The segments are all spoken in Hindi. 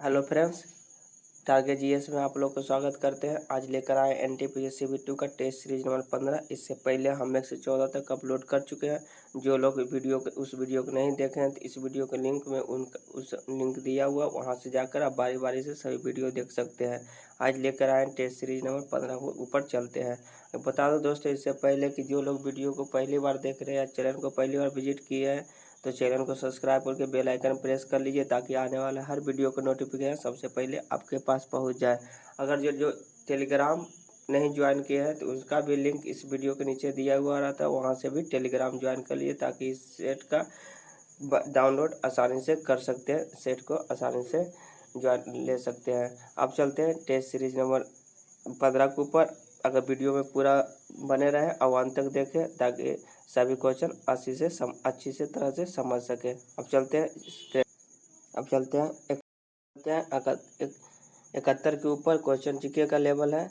हेलो फ्रेंड्स, टारगेट जीएस में आप लोग को स्वागत करते हैं। आज लेकर आए एनटीपीसी V2 का टेस्ट सीरीज नंबर 15। इससे पहले हम 1 से 14 तक अपलोड कर चुके हैं। जो लोग उस वीडियो को नहीं देखे हैं तो इस वीडियो के लिंक में उस लिंक दिया हुआ, वहां से जाकर आप बारी बारी से सभी वीडियो देख सकते हैं। आज लेकर आए टेस्ट सीरीज नंबर 15 को ऊपर चलते हैं। बता दो दोस्तों, इससे पहले कि जो लोग वीडियो को पहली बार देख रहे हैं या चैनल को पहली बार विजिट किए हैं तो चैनल को सब्सक्राइब करके बेल आइकन प्रेस कर लीजिए ताकि आने वाले हर वीडियो का नोटिफिकेशन सबसे पहले आपके पास पहुंच जाए। अगर जो टेलीग्राम नहीं ज्वाइन किया है तो उसका भी लिंक इस वीडियो के नीचे दिया हुआ रहता है, वहां से भी टेलीग्राम ज्वाइन कर लीजिए ताकि इस सेट का डाउनलोड आसानी से कर सकते हैं, सेट को आसानी से ज्वाइन ले सकते हैं। अब चलते हैं टेस्ट सीरीज नंबर 15 के ऊपर। अगर वीडियो में पूरा बने रहे और अंत तक देखें ताकि सभी क्वेश्चन अच्छी से तरह से समझ सके। अब चलते हैं 71 के ऊपर। क्वेश्चन जीके का लेवल है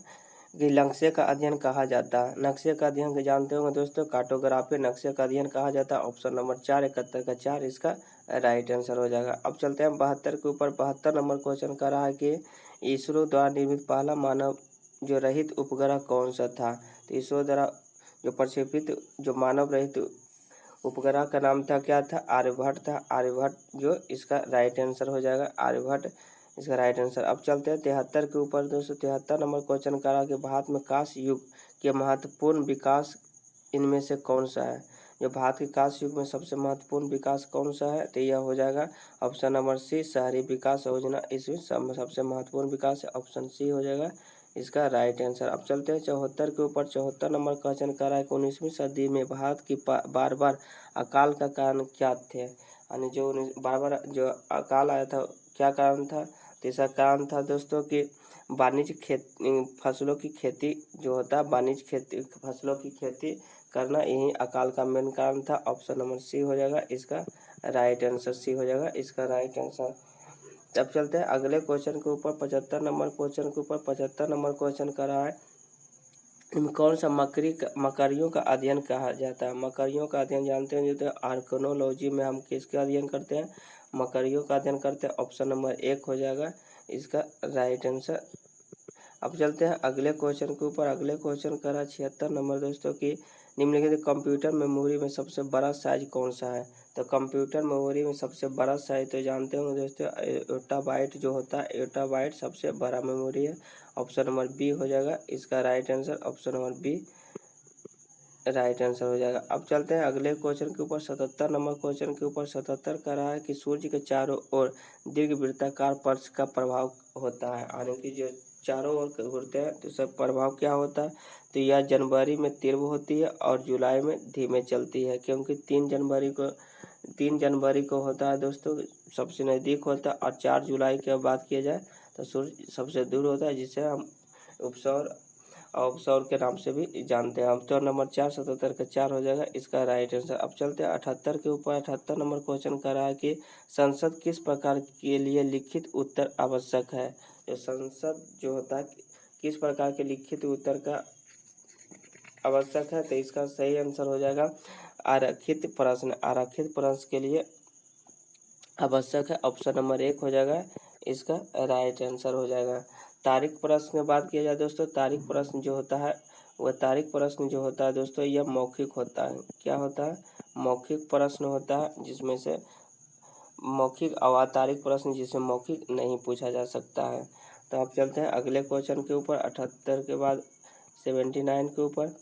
कि नक्शे का अध्ययन कहा जाता है। नक्शे का अध्ययन जानते होंगे दोस्तों, कार्टोग्राफी नक्शे का अध्ययन कहा जाता है। ऑप्शन नंबर 4, 71 का 4 इसका राइट आंसर हो जाएगा। अब चलते हैं 72 के ऊपर। 72 नंबर क्वेश्चन कर रहा है कि इसरो द्वारा निर्मित पहला मानव जो रहित उपग्रह कौन सा था। तो इसरो द्वारा जो प्रक्षेपित जो मानव रहित उपग्रह का नाम था, क्या था? आर्यभट्ट था। आर्यभट्ट जो इसका राइट आंसर हो जाएगा, आर्यभट्ट इसका राइट आंसर। अब चलते हैं 73 के ऊपर दोस्तों। 73 नंबर क्वेश्चन करा कि भारत में कांस्य युग के महत्वपूर्ण विकास इनमें से कौन सा है। जो भारत के कांस्य युग में सबसे महत्वपूर्ण विकास कौन सा है, तो यह हो जाएगा ऑप्शन नंबर सी, शहरी विकास योजना। इसमें सबसे महत्वपूर्ण विकास है, ऑप्शन सी हो जाएगा इसका राइट आंसर। अब चलते हैं 74 के ऊपर। 74 नंबर क्वेश्चन कर रहा है कि 19वीं सदी में भारत की बार बार अकाल का कारण क्या थे। यानी जो बार बार जो अकाल आया था, क्या कारण था? तो इसका कारण था दोस्तों कि वाणिज्य फसलों की खेती जो होता है, वाणिज्य खेती फसलों की खेती करना, यही अकाल का मेन कारण था। ऑप्शन नंबर सी हो जाएगा इसका राइट आंसर, सी हो जाएगा इसका राइट आंसर। अब चलते हैं अगले क्वेश्चन के ऊपर। 75 नंबर क्वेश्चन के ऊपर। 75 नंबर क्वेश्चन कर रहा है इनमें कौन सा मकड़ियों का अध्ययन कहा जाता है। मकड़ियों का अध्ययन जानते हैं जो आर्कोनोलॉजी में हम किसका अध्ययन करते हैं, मकड़ियों का अध्ययन करते हैं। ऑप्शन नंबर 1 हो जाएगा इसका राइट आंसर। अब चलते हैं अगले क्वेश्चन के ऊपर। अगले क्वेश्चन का रहा 76 नंबर दोस्तों की निम्नलिखित कंप्यूटर मेमोरी में सबसे बड़ा साइज कौन सा है। तो कंप्यूटर मेमोरी में सबसे बड़ा साइज तो जानते होंगे दोस्तों, योटाबाइट जो होता है, योटाबाइट सबसे बड़ा मेमोरी है। ऑप्शन नंबर बी हो जाएगा इसका right answer, option number B right answer हो जाएगा। अब चलते हैं अगले क्वेश्चन के ऊपर। 77 नंबर क्वेश्चन के ऊपर। 77 का रहा है कि सूर्य के चारों ओर दीर्घवृत्ताकार पर्श का प्रभाव होता है। यानी कि जो चारों ओर घूरते हैं तो सब प्रभाव क्या होता है, तो यह जनवरी में तीव्र होती है और जुलाई में धीमे चलती है। क्योंकि 3 जनवरी को होता है दोस्तों, सबसे नज़दीक होता है, और 4 जुलाई की बात किया जाए तो सूर्य सबसे दूर होता है, जिसे हम उपसौर के नाम से भी जानते हैं। हम तो नंबर 4, 77 का 4 हो जाएगा इसका राइट आंसर। अब चलते हैं 78 के ऊपर। 78 नंबर क्वेश्चन कर रहा है कि संसद किस प्रकार के लिए लिखित उत्तर आवश्यक है। जो संसद जो होता है किस प्रकार के लिखित उत्तर का आवश्यक है, तो इसका सही आंसर हो जाएगा आरक्षित प्रश्न। आरक्षित प्रश्न के लिए आवश्यक है, ऑप्शन नंबर 1 हो जाएगा इसका राइट आंसर हो जाएगा। तारीख प्रश्न की बात किया जाए दोस्तों, तारीख प्रश्न जो होता है वह तारीख प्रश्न जो होता है दोस्तों, यह मौखिक होता है। क्या होता है? मौखिक प्रश्न होता है, जिसमें से मौखिक और तारीख प्रश्न जिसमें मौखिक नहीं पूछा जा सकता है। तो अब चलते हैं अगले क्वेश्चन के ऊपर। 78 के बाद 79 के ऊपर।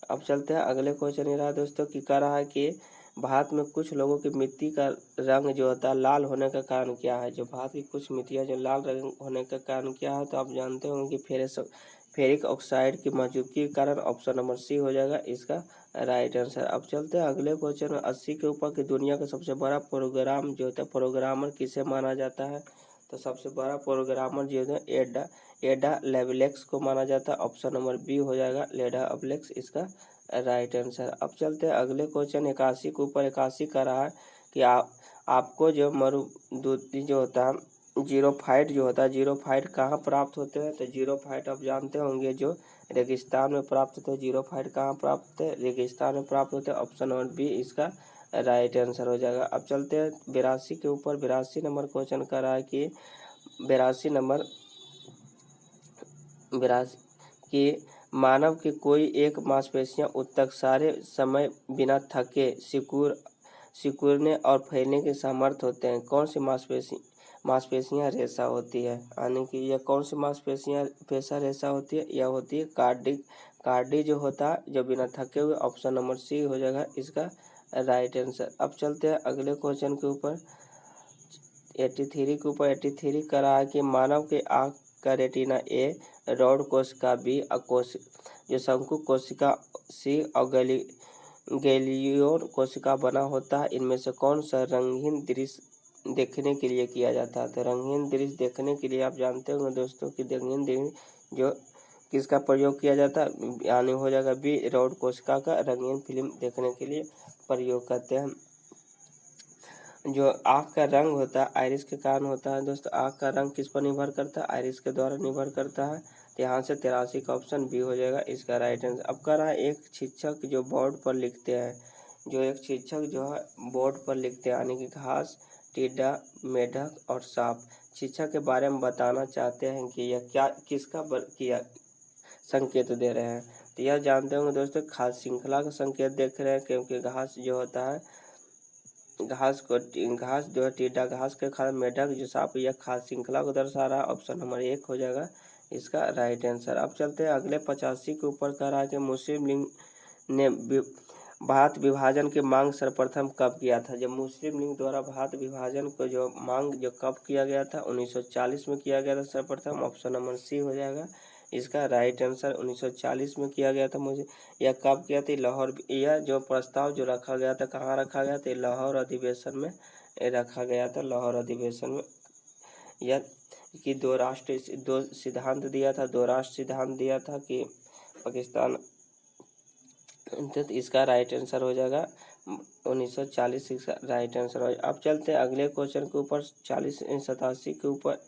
अब चलते हैं अगले क्वेश्चन ये रहा दोस्तों कि कह रहा है कि भारत में कुछ लोगों की मिट्टी का रंग जो होता है लाल होने का कारण क्या है। जो भारत की कुछ मिट्टियाँ जो लाल रंग होने का कारण क्या है, तो आप जानते होंगे कि फेरिक ऑक्साइड की मौजूदगी के कारण। ऑप्शन नंबर सी हो जाएगा इसका राइट आंसर। अब चलते हैं अगले क्वेश्चन 80 के ऊपर कि दुनिया का सबसे बड़ा प्रोग्राम जो होता है, प्रोग्रामर किसे माना जाता है। तो सबसे बड़ा प्रोग्रामर जो है एडा लेवलेक्स को माना जाता है। ऑप्शन नंबर बी हो जाएगा लेडा अवलेक्स इसका राइट आंसर। अब चलते हैं अगले क्वेश्चन 81 के ऊपर। 81 का रहा है कि आपको जो मरुदूती जो होता है, जीरोफाइट जो होता है, जीरोफाइट कहाँ प्राप्त होते हैं। तो जीरोफाइट आप जानते होंगे जो रेगिस्तान में प्राप्त होते हैं। जीरोफाइट कहाँ प्राप्त होते हैं? रेगिस्तान में प्राप्त होते हैं। ऑप्शन नंबर बी इसका राइट आंसर हो जाएगा। अब चलते हैं 82 के ऊपर। 82 नंबर क्वेश्चन कर रहा है कि 82 नंबर 82 कि मानव की कोई एक मांसपेशियां उत्तक सारे समय बिना थके सिकुड़ने और फैलने के समर्थ होते हैं। कौन सी मांसपेशियां रेशा होती है, यानी कि यह कौन सी मांसपेशियां पेशा रेशा होती है? यह होती है कार्डी जो होता है, जो बिना थके हुए। ऑप्शन नंबर सी हो जाएगा इसका राइट आंसर। अब चलते हैं अगले क्वेश्चन के ऊपर 83 के ऊपर। 83 का रहा है कि मानव के आँख का रेटिना ए, रॉड कोशिका बी, जो शंकु कोशिका सी और गैलियोन कोशिका बना होता है, इनमें से कौन सा रंगीन दृश्य देखने के लिए किया जाता है? तो रंगीन दृश्य देखने के लिए आप जानते होंगे दोस्तों कि रंगीन दृश्य जो किसका प्रयोग किया जाता है, यानी हो जाएगा बी, रॉड कोशिका का रंगीन फिल्म देखने के लिए प्रयोग करते हैं। जो आँख का रंग होता है आइरिस के कारण होता है दोस्तों। आँख का रंग किस पर निर्भर करता है? आइरिस के द्वारा निर्भर करता है। तो यहाँ से 83 का ऑप्शन बी हो जाएगा इसका राइट आंसर। अब कह रहा है एक शिक्षक जो बोर्ड पर लिखते हैं, एक शिक्षक जो है बोर्ड पर लिखते हैं, यानी कि घास, टिड्डा, मेढक और सांप, शिक्षक के बारे में बताना चाहते हैं कि यह किसका किया संकेत दे रहे हैं? तो यह जानते होंगे दोस्तों खाद्य श्रृंखला का संकेत देख रहे हैं, क्योंकि घास जो होता है, घास जो है टिड्डा घास के खा, मेढक जो सांप, यह खाद्य श्रृंखला को दर्शा रहा है। ऑप्शन नंबर 1 हो जाएगा इसका राइट आंसर। अब चलते हैं अगले 85 के ऊपर। कह रहा है कि मुस्लिम लीग ने भारत विभाजन की मांग सर्वप्रथम कब किया था? जब मुस्लिम लीग द्वारा भारत विभाजन को जो मांग जो कब किया गया था? 1940 में किया गया था सर्वप्रथम। ऑप्शन नंबर सी हो जाएगा इसका राइट आंसर। 1940 में किया गया था। मुझे यह कब किया था? लाहौर, यह जो प्रस्ताव जो रखा गया था कहाँ रखा गया था? लाहौर अधिवेशन में रखा गया था। लाहौर अधिवेशन में यह कि दो सिद्धांत दिया था, दो राष्ट्र सिद्धांत दिया था कि पाकिस्तान, तो इसका राइट आंसर हो जाएगा 1940 इसका राइट आंसर हो जाएगा। अब चलते हैं अगले क्वेश्चन के ऊपर 87 के ऊपर।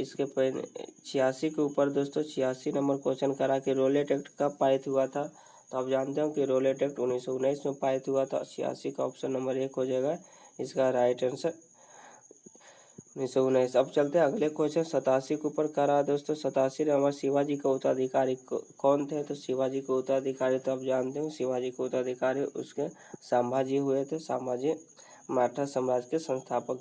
इसके 86 के ऊपर दोस्तों 86 नंबर क्वेश्चन करा कि रोलेट एक्ट कब पारित हुआ था? तो आप जानते हो कि रोलेट एक्ट 1919 में पारित हुआ था। 86 का ऑप्शन नंबर 1 हो जाएगा इसका राइट आंसर 1919। अब चलते हैं अगले क्वेश्चन 87 के ऊपर करा दोस्तों। 87 नंबर शिवाजी के उत्तराधिकारी कौन थे? तो शिवाजी के उत्तराधिकारी तो आप जानते हो शिवाजी के उत्तराधिकारी उसके संभाजी हुए थे। संभाजी मराठा साम्राज्य के संस्थापक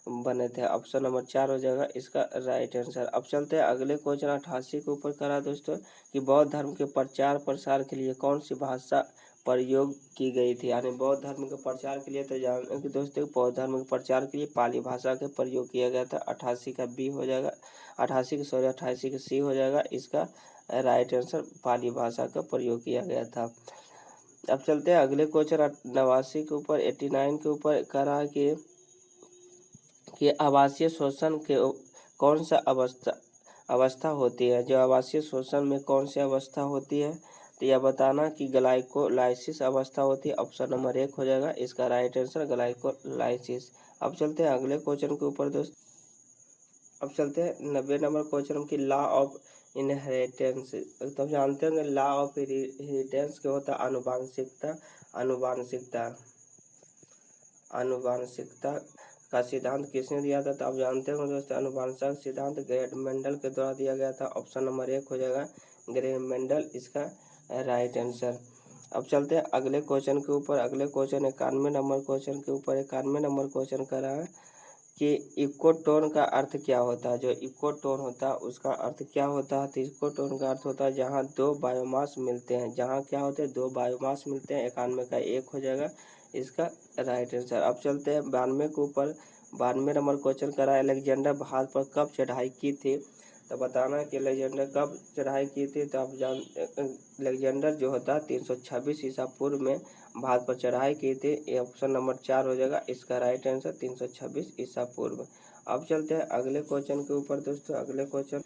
बने थे। ऑप्शन नंबर 4 हो जाएगा इसका राइट आंसर। अब चलते हैं अगले क्वेश्चन 88 के ऊपर करा दोस्तों कि बौद्ध धर्म के प्रचार प्रसार के लिए कौन सी भाषा प्रयोग की गई थी? यानी बौद्ध धर्म के प्रचार के लिए तो जान कि दोस्तों बौद्ध धर्म के प्रचार के लिए पाली भाषा का प्रयोग किया गया था। 88 का बी हो जाएगा, 88 का सी हो जाएगा इसका राइट आंसर। पाली भाषा का प्रयोग किया गया था। अब चलते हैं अगले क्वेश्चन 89 के ऊपर 89 के ऊपर कह रहा है कि आवासीय शोषण के कौन सा अवस्था होती है? जो आवासीय शोषण में कौन सी अवस्था होती है? तो यह बताना कि ग्लाइकोलाइसिस अवस्था होती है। ऑप्शन नंबर 1 हो जाएगा इसका राइट आंसर ग्लाइकोलाइसिस। अब चलते हैं अगले क्वेश्चन के ऊपर दोस्त। अब चलते हैं 90 नंबर क्वेश्चन की लॉ ऑफ इनहेरिटेंस। तो आप जानते हैं लॉ ऑफ इनहेरिटेंस क्या होता है? आनुवांशिकता का सिद्धांत किसने दिया था? तो आप जानते हो दोस्तों आनुवंशिक सिद्धांत ग्रेट मेंडल के द्वारा दिया गया था। ऑप्शन नंबर 1 हो जाएगा ग्रेट मेंडल इसका राइट आंसर। अब चलते हैं अगले क्वेश्चन के ऊपर। अगले क्वेश्चन 91 नंबर क्वेश्चन के ऊपर 91 नंबर क्वेश्चन कर रहा है कि इकोटोन का अर्थ क्या होता है? जो इकोटोन होता है उसका अर्थ क्या होता है? तो इकोटोन का अर्थ होता है जहाँ दो बायोमास मिलते हैं। जहाँ क्या होते हैं? दो बायोमास मिलते हैं। 91 का 1 हो जाएगा इसका राइट आंसर। अब चलते हैं 92 के ऊपर। 92 नंबर क्वेश्चन करा है अलेक्जेंडर भारत पर कब चढ़ाई की थी? तो बताना कि अलेक्जेंडर कब चढ़ाई की थी? तो आप अलेक्जेंडर जो होता है 326 ईसा पूर्व में भारत पर चढ़ाई की थी। ये ऑप्शन नंबर 4 हो जाएगा इसका राइट आंसर 326 ईसा पूर्व। अब चलते हैं अगले क्वेश्चन के ऊपर दोस्तों। अगले क्वेश्चन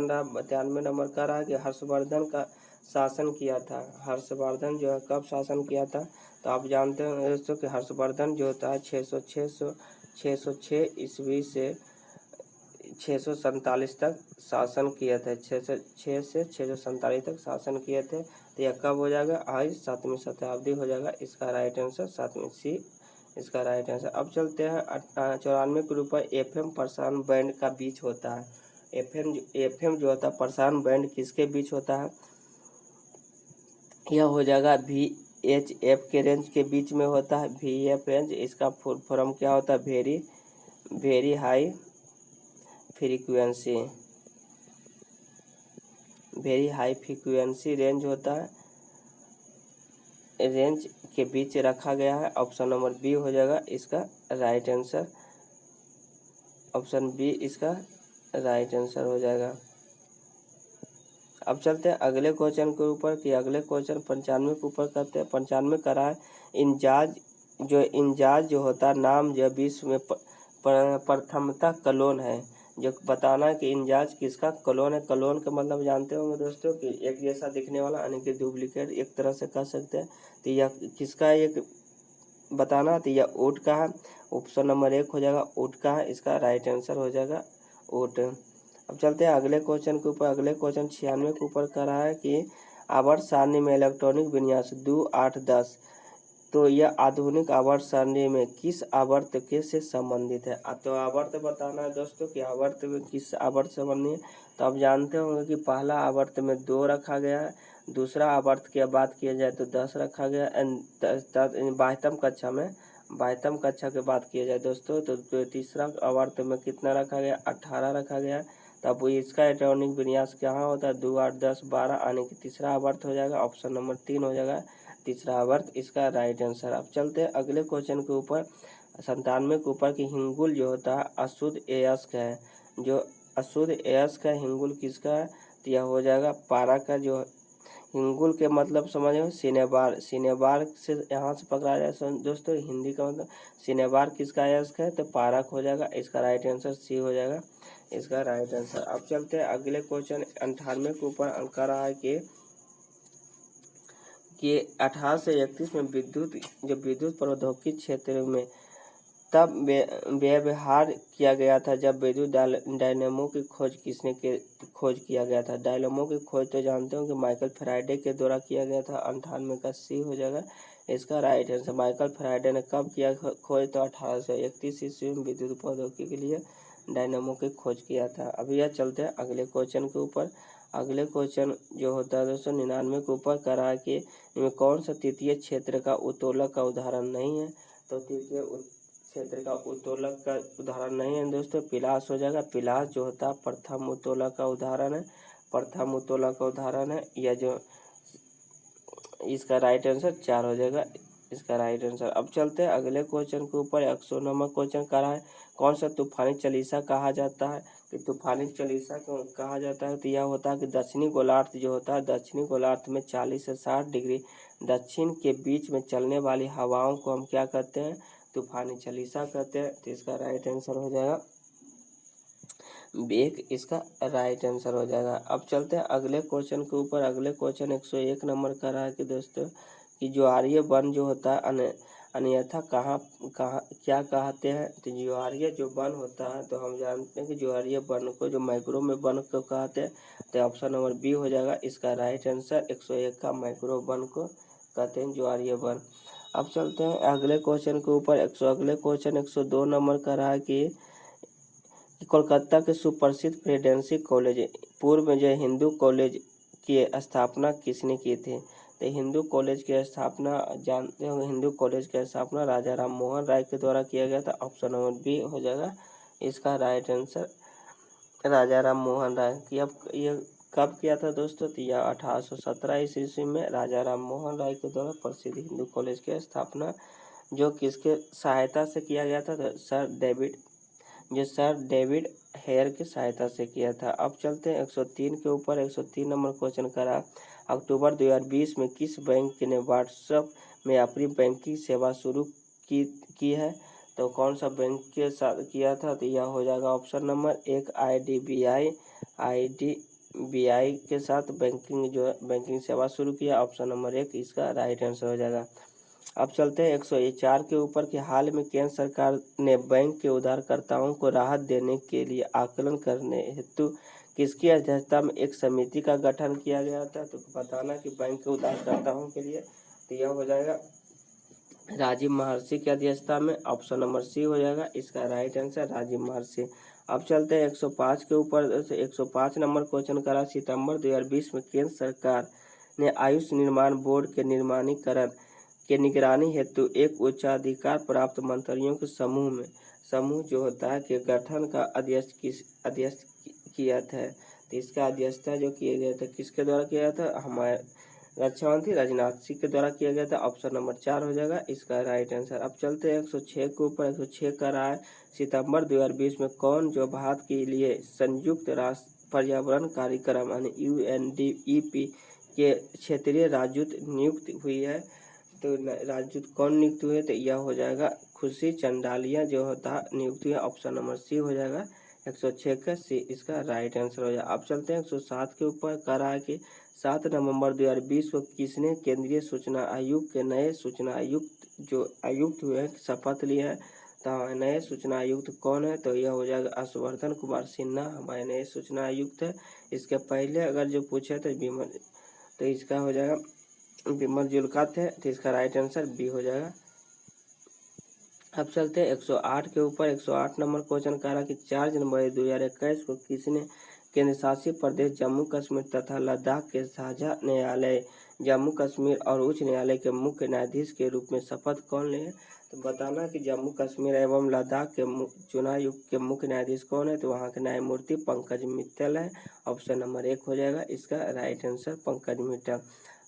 92 नंबर का रहा कि हर्षवर्धन का शासन किया था। हर्षवर्धन जो है कब शासन किया था? तो आप जानते हैं दोस्तों कि हर्षवर्धन जो होता है 606 ईस्वी से 647 तक शासन किए थे। 6 से 647 तक शासन किए थे। तो यह कब हो जाएगा? आज 7वीं शताब्दी हो जाएगा। इसका राइट आंसर 7वीं सी इसका राइट आंसर। अब चलते हैं 94 के ऊपर FM प्रसारण बैंड का बीच होता है। FM जो होता है प्रसारण बैंड किसके बीच होता है? यह हो जाएगा VHF के रेंज के बीच में होता है। VHF रेंज, इसका फुल फॉर्म क्या होता है? Very high frequency, very high frequency range होता है, रेंज के बीच रखा गया है। ऑप्शन नंबर बी हो जाएगा इसका राइट आंसर। ऑप्शन बी इसका राइट आंसर हो जाएगा। अब चलते हैं अगले क्वेश्चन के ऊपर कि अगले क्वेश्चन 95 के ऊपर करते हैं। 95 करा है इंजाज जो होता है नाम जो विश्व में प्रथमतः कलोन है। जो बताना है कि इंजाज किसका कलोन है। कलोन का मतलब जानते होंगे दोस्तों कि एक जैसा दिखने वाला, यानी कि डुप्लीकेट एक तरह से कह सकते हैं। तो यह किसका एक बताना, तो यह ऊँट का है। ऑप्शन नंबर 1 हो जाएगा ऊँट का है। इसका राइट आंसर हो जाएगा ऊँट। अब चलते हैं अगले क्वेश्चन के ऊपर। अगले क्वेश्चन 96 के ऊपर कर रहा है कि आवर्त सारणी में इलेक्ट्रॉनिक विन्यास 2, 8, 10, तो यह आधुनिक आवर्त सारणी में किस आवर्त के से संबंधित है? तो आवर्त बताना है दोस्तों कि आवर्त में किस आवर्त से संबंधित है। तो आप जानते होंगे कि पहला आवर्त में 2 रखा गया है, दूसरा आवर्त की बात किया जाए तो 10 रखा गया। 22वीं कक्षा के बात किया जाए दोस्तों तो तीसरा आवर्त में कितना रखा गया? 18 रखा गया। तब इसका इलेक्ट्रॉनिक विन्यास कहाँ होता है? 2, 8, 10, 12 आने की तीसरा आवर्त हो जाएगा। ऑप्शन नंबर 3 हो जाएगा तीसरा आवर्त इसका राइट आंसर। अब चलते हैं अगले क्वेश्चन के ऊपर 97 के ऊपर कि हिंगुल जो होता है अशुद्ध अयस्क है। जो अशुद्ध अयस्क है हिंगुल किसका है? तो यह हो जाएगा पारा का। जो हिंगुल के मतलब समझो सिनेबार, सिनेबार से यहाँ से पकड़ा जाए दोस्तों हिंदी का मतलब सिनेबार किसका अयस्क है? तो पारक हो जाएगा। इसका राइट आंसर सी हो जाएगा इसका राइट आंसर। अब चलते हैं अगले क्वेश्चन 98 के ऊपर अंक रहा है कि 18 से 31 में विद्युत प्रौद्योगिकी क्षेत्र में तब व्यवहार किया गया था जब विद्युत डायनेमो की खोज खोज किया गया था। डायनेमो की खोज तो जानते हो कि माइकल फैराडे के द्वारा किया गया था। 98 का सी हो जाएगा इसका राइट आंसर। माइकल फैराडे ने कब किया खोज? तो 1831 ईस्वी में विद्युत प्रौद्योगिकी के लिए डायनेमो की खोज किया था। अभी यह चलते हैं अगले क्वेश्चन के ऊपर। अगले क्वेश्चन जो होता है दोस्तों 99 के ऊपर करा है कि इनमें कौन सा तृतीय क्षेत्र का उत्तोलक का उदाहरण नहीं है? तो तृतीय क्षेत्र का उत्तोलक का उदाहरण नहीं है दोस्तों, पिलास हो जाएगा। पिलास जो होता है प्रथम उत्तोलक का उदाहरण है। प्रथम उत्तोलक का उदाहरण है। यह जो इसका राइट आंसर 4 हो जाएगा इसका राइट आंसर। अब चलते हैं अगले क्वेश्चन के ऊपर। 100 नंबर क्वेश्चन करा है कौन सा तूफानी चालीसा कहा जाता है? कि तूफानी चालीसा कहा जाता है तो यह होता है कि दक्षिणी गोलार्ध जो होता है दक्षिणी गोलार्ध में 40 से 60 डिग्री दक्षिण के बीच में चलने वाली हवाओं को हम क्या कहते हैं? तूफानी चालीसा कहते हैं। तो इसका राइट आंसर हो जाएगा बेग इसका राइट आंसर हो जाएगा। अब चलते हैं अगले क्वेश्चन के ऊपर। अगले क्वेश्चन 101 नंबर का रहा है कि दोस्तों कि ज्वारीय वन जो होता है अन्यथा कहाँ क्या कहते हैं? तो ज्वारीय जो वन होता है तो हम जानते हैं कि ज्वारीय वन को जो मैक्रो में वन को कहते हैं। तो ऑप्शन नंबर बी हो जाएगा इसका राइट आंसर। 101 का मैक्रो वन को कहते हैं ज्वारीय वन। अब चलते हैं अगले क्वेश्चन के ऊपर। अगले क्वेश्चन 102 नंबर का रहा है कि कोलकाता के सुप्रसिद्ध प्रेसिडेंसी कॉलेज पूर्व में जो हिंदू कॉलेज की स्थापना किसने की थी? तो हिंदू कॉलेज की स्थापना जानते हो, हिंदू कॉलेज की स्थापना राजा राम मोहन राय के द्वारा किया गया था। ऑप्शन नंबर बी हो जाएगा इसका राइट आंसर राजा राम मोहन राय। ये कब किया था दोस्तों? तो यह 1817 ईस्वी में राजा राम मोहन राय के द्वारा प्रसिद्ध हिंदू कॉलेज की स्थापना जो किसके सहायता से किया गया था? तो सर डेविड हेयर की सहायता से किया था। अब चलते हैं 103 के ऊपर। 103 नंबर क्वेश्चन करा अक्टूबर 2020 में किस बैंक ने व्हाट्सएप में अपनी बैंकिंग सेवा शुरू की है? तो कौन सा बैंक के साथ किया था? तो यह हो जाएगा ऑप्शन नंबर 1 आईडीबीआई के साथ बैंकिंग सेवा शुरू किया। ऑप्शन नंबर 1 इसका राइट आंसर हो जाएगा। अब चलते हैं 104 के ऊपर कि हाल में केंद्र सरकार ने बैंक के उधारकर्ताओं को राहत देने के लिए आकलन करने हेतु किसकी अध्यक्षता में एक समिति का गठन किया गया था। तो बताना कि बैंक के उधारकर्ताओं के लिए, तो यह हो जाएगा राजीव महर्षि की अध्यक्षता में। ऑप्शन नंबर सी हो जाएगा इसका राइट आंसर, राजीव महर्षि। अब चलते हैं 105 के ऊपर। 105 नंबर क्वेश्चन करा, सितंबर 2020 में केंद्र सरकार ने आयुष निर्माण बोर्ड के निर्माणीकरण के निगरानी हेतु एक उच्चाधिकार प्राप्त मंत्रियों के समूह जो होता है के गठन का अध्यक्ष किया था। तो इसका अध्यक्षता जो किया गया था किसके द्वारा किया था, हमारे रक्षा मंत्री राजनाथ सिंह के द्वारा किया गया था। ऑप्शन नंबर 4 हो जाएगा इसका राइट आंसर। अब चलते हैं 106 के ऊपर। 106 का रहा है, सितंबर 2020 में कौन जो भारत के लिए संयुक्त राष्ट्र पर्यावरण कार्यक्रम यानी UNDEP के क्षेत्रीय राजदूत नियुक्त हुई है। तो राजदूत कौन नियुक्त हुए, तो यह हो जाएगा खुशी चंडालिया जो होता नियुक्त हुआ। ऑप्शन नंबर सी हो जाएगा 106 का सी इसका राइट आंसर हो जाएगा। अब चलते हैं 107 के ऊपर कह रहा है कि 7 नवंबर 2020 को किसने केंद्रीय सूचना आयोग के नए सूचना आयुक्त जो आयुक्त हुए शपथ लिए हैं। तो नए सूचना आयुक्त कौन है, तो यह हो जाएगा हर्षवर्धन कुमार सिन्हा हमारे नए सूचना आयुक्त है। इसके पहले अगर जो पूछे तो इसका हो जाएगा बिमल जुल्का थे। तो इसका राइट आंसर बी हो जाएगा। अब चलते हैं 108 के ऊपर। 108 नंबर क्वेश्चन कह रहा कि 4 जनवरी 2021 को किसने केंद्र शासित प्रदेश जम्मू कश्मीर तथा लद्दाख के साझा न्यायालय जम्मू कश्मीर और उच्च न्यायालय के मुख्य न्यायाधीश के रूप में शपथ कौन लिए। तो बताना कि जम्मू कश्मीर एवं लद्दाख के चुनाव आयोग के मुख्य न्यायाधीश कौन है, तो वहाँ के न्यायमूर्ति पंकज मित्तल है। ऑप्शन नंबर 1 हो जाएगा इसका राइट आंसर पंकज मित्तल।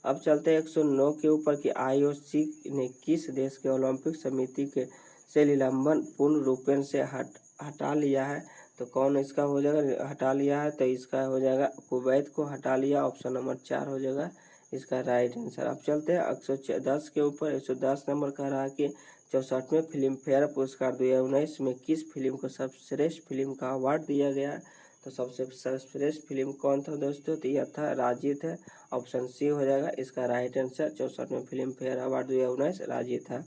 अब चलते हैं 109 के ऊपर कि IOC ने किस देश के ओलंपिक समिति के से निलंबन पूर्ण रूपेण से हटा लिया है। तो कौन इसका हो जाएगा हटा लिया है, तो इसका हो जाएगा कुवैत को हटा लिया। ऑप्शन नंबर 4 हो जाएगा इसका राइट आंसर। अब चलते हैं 110 के ऊपर। 110 नंबर कह रहा है कि 64वें फिल्म फेयर पुरस्कार 2019 में किस फिल्म को सर्वश्रेष्ठ फिल्म का अवार्ड दिया गया। तो सबसे सर्वश्रेष्ठ फिल्म कौन था दोस्तों, तो यह था राजी है। ऑप्शन सी हो जाएगा इसका राइट आंसर। 64वें फिल्म फेयर अवार्ड 2019 राजी था।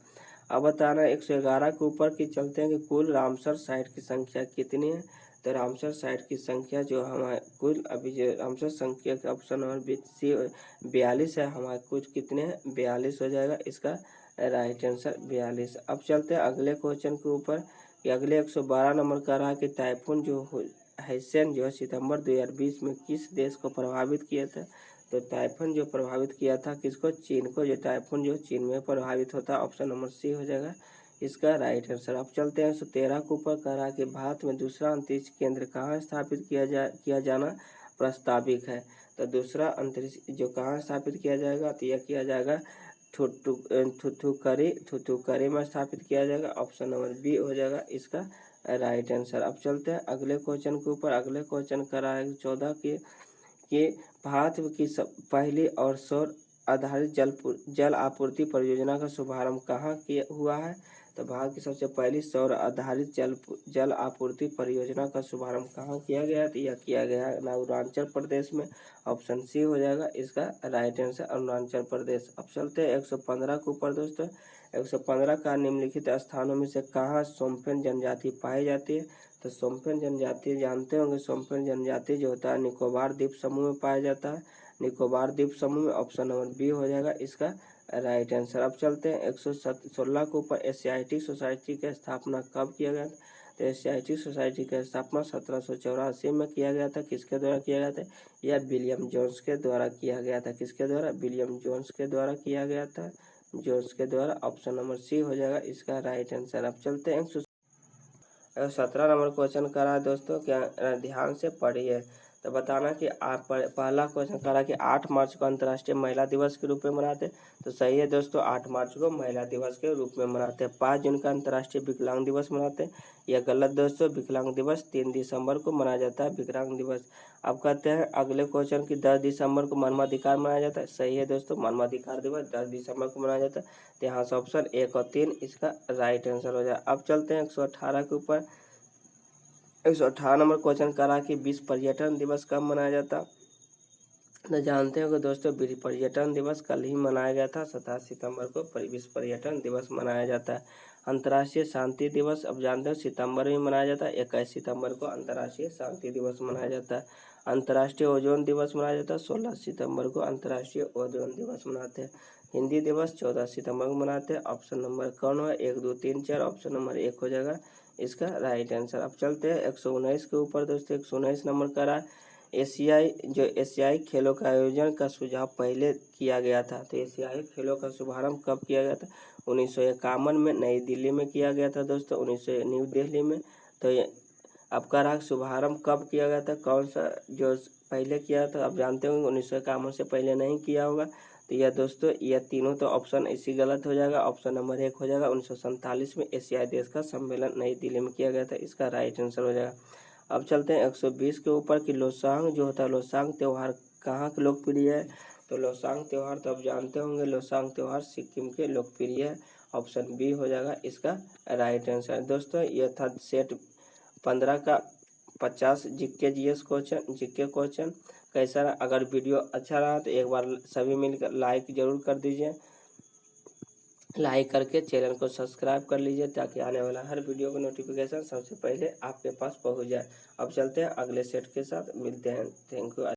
अब बताना 111 के ऊपर की चलते हैं कि कुल रामसर साइट की संख्या कितनी है। तो रामसर साइट की संख्या जो हमारे कुल अभी जो रामसर संख्या का ऑप्शन नंबर 42 है, हमारे कुछ कितने हैं 42 हो जाएगा इसका राइट आंसर 42। अब चलते हैं अगले क्वेश्चन के ऊपर कि अगले 112 नंबर का रहा कि टाइफून जो हैसन जो सितंबर 2020 में किस देश को प्रभावित किया था। तो टाइफून जो प्रभावित किया था किसको, चीन को। जो टाइफून जो चीन में प्रभावित होता है। ऑप्शन नंबर सी हो जाएगा इसका राइट आंसर। अब चलते हैं 113 के ऊपर कह रहा कि भारत में दूसरा अंतरिक्ष केंद्र कहाँ स्थापित किया जाना प्रस्तावित है। तो दूसरा अंतरिक्ष जो कहाँ स्थापित किया जाएगा, तो यह किया जाएगा थुथुकरी में स्थापित किया जाएगा। ऑप्शन नंबर बी हो जाएगा इसका राइट आंसर। अब चलते हैं अगले क्वेश्चन के ऊपर। अगले क्वेश्चन करा है 14 के भारत की पहली और सौर आधारित जल आपूर्ति परियोजना का शुभारंभ कहाँ किया हुआ है। तो भारत की सबसे पहली सौर आधारित जल आपूर्ति परियोजना का शुभारंभ कहाँ किया गया, तो यह किया गया है अरुणाचल प्रदेश में। ऑप्शन सी हो जाएगा इसका राइट आंसर अरुणाचल प्रदेश। अब चलते हैं 115 के ऊपर दोस्तों। 115 का निम्नलिखित स्थानों में से कहाँ सोम्पेन जनजाति पाई जाती है। तो सोम्पेन जनजाति जानते होंगे, सोम्पेन जनजाति जो होता है निकोबार द्वीप समूह में पाया जाता है। निकोबार द्वीप समूह में ऑप्शन नंबर बी हो जाएगा इसका राइट आंसर। अब चलते हैं 116 के ऊपर एशियाटिक सोसाइटी की स्थापना कब किया गया। तो एशियाटिक सोसाइटी की स्थापना 1784 में किया गया था। किसके द्वारा किया गया था, यह विलियम जोन्स के द्वारा किया गया था। किसके द्वारा, विलियम जोन्स के द्वारा किया गया था, जोन्स के द्वारा। ऑप्शन नंबर सी हो जाएगा इसका राइट आंसर। अब चलते हैं 17 नंबर क्वेश्चन करा है दोस्तों, क्या ध्यान से पढ़िए। तो बताना कि आप पहला क्वेश्चन करा कि 8 मार्च को अंतर्राष्ट्रीय महिला दिवस के रूप में मनाते हैं। तो सही है दोस्तों, 8 मार्च को महिला दिवस के रूप में मनाते हैं। 5 जून का अंतर्राष्ट्रीय विकलांग दिवस मनाते हैं। यह गलत दोस्तों, विकलांग दिवस 3 दिसंबर को मनाया जाता है विकलांग दिवस। अब कहते हैं अगले क्वेश्चन की 10 दिसंबर को मानवाधिकार मनाया जाता है। सही है दोस्तों, मानवाधिकार दिवस 10 दिसंबर को मनाया जाता है। तो यहाँ से ऑप्शन 1 और 3 इसका राइट आंसर हो जाए। अब चलते हैं 118 के ऊपर। 118 नंबर क्वेश्चन करा कि विश्व पर्यटन दिवस कब मनाया जाता। तो जानते हो कि दोस्तों पर्यटन दिवस कल ही मनाया गया था, 27 सितंबर को विश्व पर्यटन दिवस मनाया जाता है। अंतर्राष्ट्रीय शांति दिवस अब जानते हो सितंबर में मनाया जाता है, 21 सितंबर को अंतर्राष्ट्रीय शांति दिवस मनाया जाता है। अंतर्राष्ट्रीय ओजोन दिवस मनाया जाता है 16 सितंबर को अंतर्राष्ट्रीय ओजोन दिवस मनाते हैं। हिंदी दिवस 14 सितंबर को मनाते हैं। ऑप्शन नंबर कौन है? 1 2 3 4, ऑप्शन नंबर 1 हो जाएगा इसका राइट आंसर। अब चलते हैं 119 के ऊपर दोस्तों। 119 नंबर का रहा एशियाई खेलों का आयोजन का सुझाव पहले किया गया था। तो एशियाई खेलों का शुभारंभ कब किया गया था? 1951 में नई दिल्ली में किया गया था दोस्तों, न्यू दिल्ली में। तो ये आपका रहा शुभारंभ कब किया गया था, कौन सा जो पहले किया था? आप जानते होंगे 1951 से पहले नहीं किया होगा। तो यह दोस्तों यह तीनों तो ऑप्शन इसी गलत हो जाएगा। ऑप्शन नंबर 1 हो जाएगा 1947 में एशियाई देश का सम्मेलन नई दिल्ली में किया गया था, इसका राइट आंसर हो जाएगा। अब चलते हैं 120 के ऊपर कि लोसांग जो होता है, लोसांग त्यौहार कहाँ के लोकप्रिय है? तो लोसांग त्यौहार तो आप जानते होंगे, लोसांग त्यौहार सिक्किम के लोकप्रिय है। ऑप्शन बी हो जाएगा इसका राइट आंसर। दोस्तों यह था सेट 15 का 50 GK GS question, GK question. कैसा रहा? अगर वीडियो अच्छा रहा तो एक बार सभी मिलकर लाइक जरूर कर दीजिए। लाइक करके चैनल को सब्सक्राइब कर लीजिए ताकि आने वाला हर वीडियो का नोटिफिकेशन सबसे पहले आपके पास पहुंच जाए। अब चलते हैं अगले सेट के साथ, मिलते हैं। Thank you.